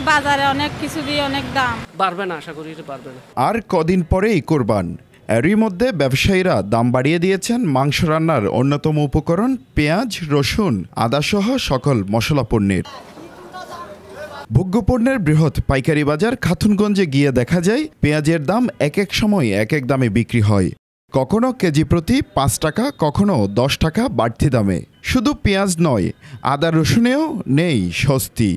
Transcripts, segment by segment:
বাজারে অনেক কিছু দিয়ে অনেক দাম বাড়বে না, আশা করি এটা বাড়বে না। আর কদিন পরেই কোরবান, এরই মধ্যে ব্যবসায়ীরা দাম বাড়িয়ে দিয়েছেন মাংস রান্নার অন্যতম উপকরণ পেঁয়াজ, রসুন, আদাসহ সকল মশলা পণ্যের। ভোগ্যপণ্যের বৃহৎ পাইকারি বাজার খাতুনগঞ্জে গিয়ে দেখা যায় পেঁয়াজের দাম এক এক সময় এক এক দামে বিক্রি হয়। কখনো কেজি প্রতি 5 টাকা, কখনো 10 টাকা বাড়তি দামে। শুধু পেঁয়াজ নয়, আদা রসুনেও নেই স্বস্তি।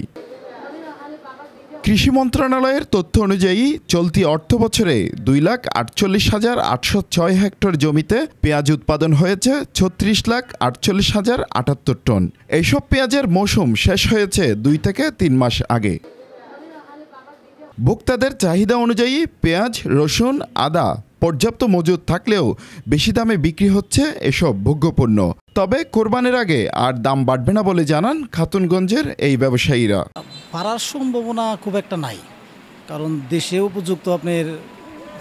কৃষি মন্ত্রণালয়ের তথ্য অনুযায়ী চলতি অর্থবছরে 2,48,806 হেক্টর জমিতে পেঁয়াজ উৎপাদন হয়েছে 36,48,078 টন। এইসব পেঁয়াজের মৌসুম শেষ হয়েছে 2 থেকে 3 মাস আগে। ভোক্তাদের চাহিদা অনুযায়ী পেঁয়াজ, রসুন, আদা পর্যাপ্ত মজুদ থাকলেও বেশি দামে বিক্রি হচ্ছে এসব ভোগ্যপণ্য। তবে কোরবানের আগে আর দাম বাড়বে না বলে জানান খাতুনগঞ্জের এই ব্যবসায়ীরা। বাড়ার সম্ভাবনা খুব একটা নাই, কারণ দেশে উপযুক্ত আপনার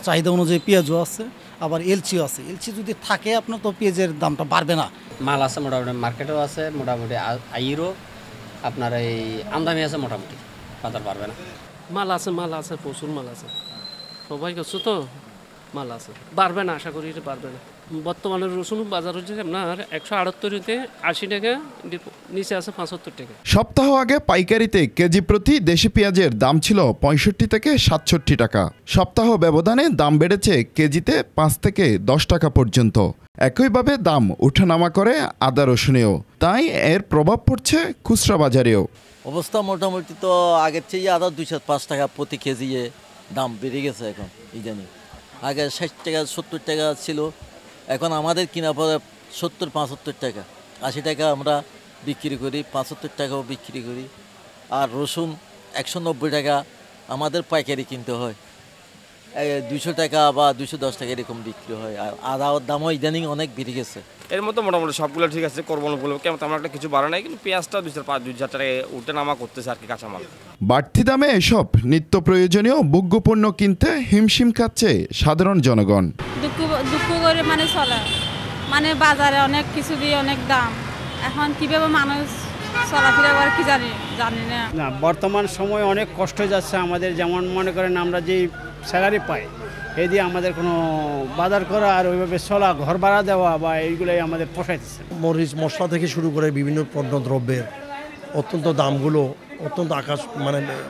চাহিদা অনুযায়ী পেঁয়াজও আছে, আবার এলচিও আছে। এলচি যদি থাকে আপনার তো পেঁয়াজের দামটা বাড়বে না। মাল আছে মোটামুটি, মার্কেটেও আছে মোটামুটি, আইরও আপনার এই আমদানি আছে মোটামুটি, বাজার বাড়বে না। মাল আছে, প্রচুর মাল আছে, সবাই করছো তো মাল আছে, বাড়বে না, আশা করি এটা বাড়বে না। বর্তমানে রসুন বাজার হচ্ছে আপনার 178 80 টাকা, নিচে আছে 75 টাকা। সপ্তাহ আগে পাইকারিতে কেজি প্রতি দেশি পেঁয়াজের দাম ছিল 65 থেকে 67 টাকা। সপ্তাহ ব্যবধানে দাম বেড়েছে কেজিতে 5 থেকে 10 টাকা পর্যন্ত। একইভাবে দাম উঠানামা করে আদা রসুনেও, তাই এর প্রভাব পড়ছে খুচরা বাজারেও। অবস্থা মোটামুটি তো আগের চেয়ে আদা 205 টাকা প্রতি কেজি দাম বেড়ে গেছে এখন ইদানিং। আগে 60 টাকা 70 টাকা ছিল, এখন আমাদের কিনা পড়ে 70-75 টাকা, 80 টাকা আমরা বিক্রি করি, 75 টাকাও বিক্রি করি। আর রসুন 190 টাকা আমাদের পাইকারি কিনতে হয়, 200 টাকা বা 210 টাকা এরকম বিক্রি হয়। আর আদার দামও ইদানিং অনেক বেড়ে গেছে। এর মতো মোটামুটি সবগুলো ঠিক আছে, কোরবানিগুলো কেমন তেমন একটা কিছু বাড়ে নাই, কিন্তু পেঁয়াজটা 2,500 টাকা উঠে নামা করতেছে আর কি কাঁচামাল। বাড়তি দামে এসব নিত্য প্রয়োজনীয় ভোগ্যপণ্য কিনতে হিমশিম খাচ্ছে সাধারণ জনগণ। দুঃখ করে চলে, বাজারে অনেক কিছু দিয়ে অনেক দাম, এখন কিভাবে মানুষ চলাফেরা করে কি জানি না। বর্তমান সময় অনেক কষ্ট যাচ্ছে আমাদের, যেমন মনে করেন আমরা যে স্যালারি পাই এই দিয়ে আমাদের কোনো বাজার করা আর ওইভাবে চলা, ঘর ভাড়া দেওয়া বা এইগুলোই আমাদের পোষাইতেছে। মরিচ মশলা থেকে শুরু করে বিভিন্ন পণ্য দ্রব্যের অত্যন্ত দামগুলো অত্যন্ত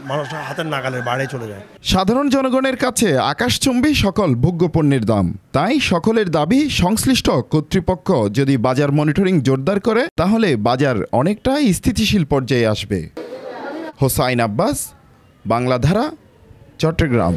মানুষের হাতের নাগালের বাইরে চলে যায়। সাধারণ জনগণের কাছে আকাশচুম্বী সকল ভোগ্যপণ্যের দাম। তাই সকলের দাবি, সংশ্লিষ্ট কর্তৃপক্ষ যদি বাজার মনিটরিং জোরদার করে তাহলে বাজার অনেকটাই স্থিতিশীল পর্যায়ে আসবে। হোসাইন আব্বাস, বাংলাধারা, চট্টগ্রাম।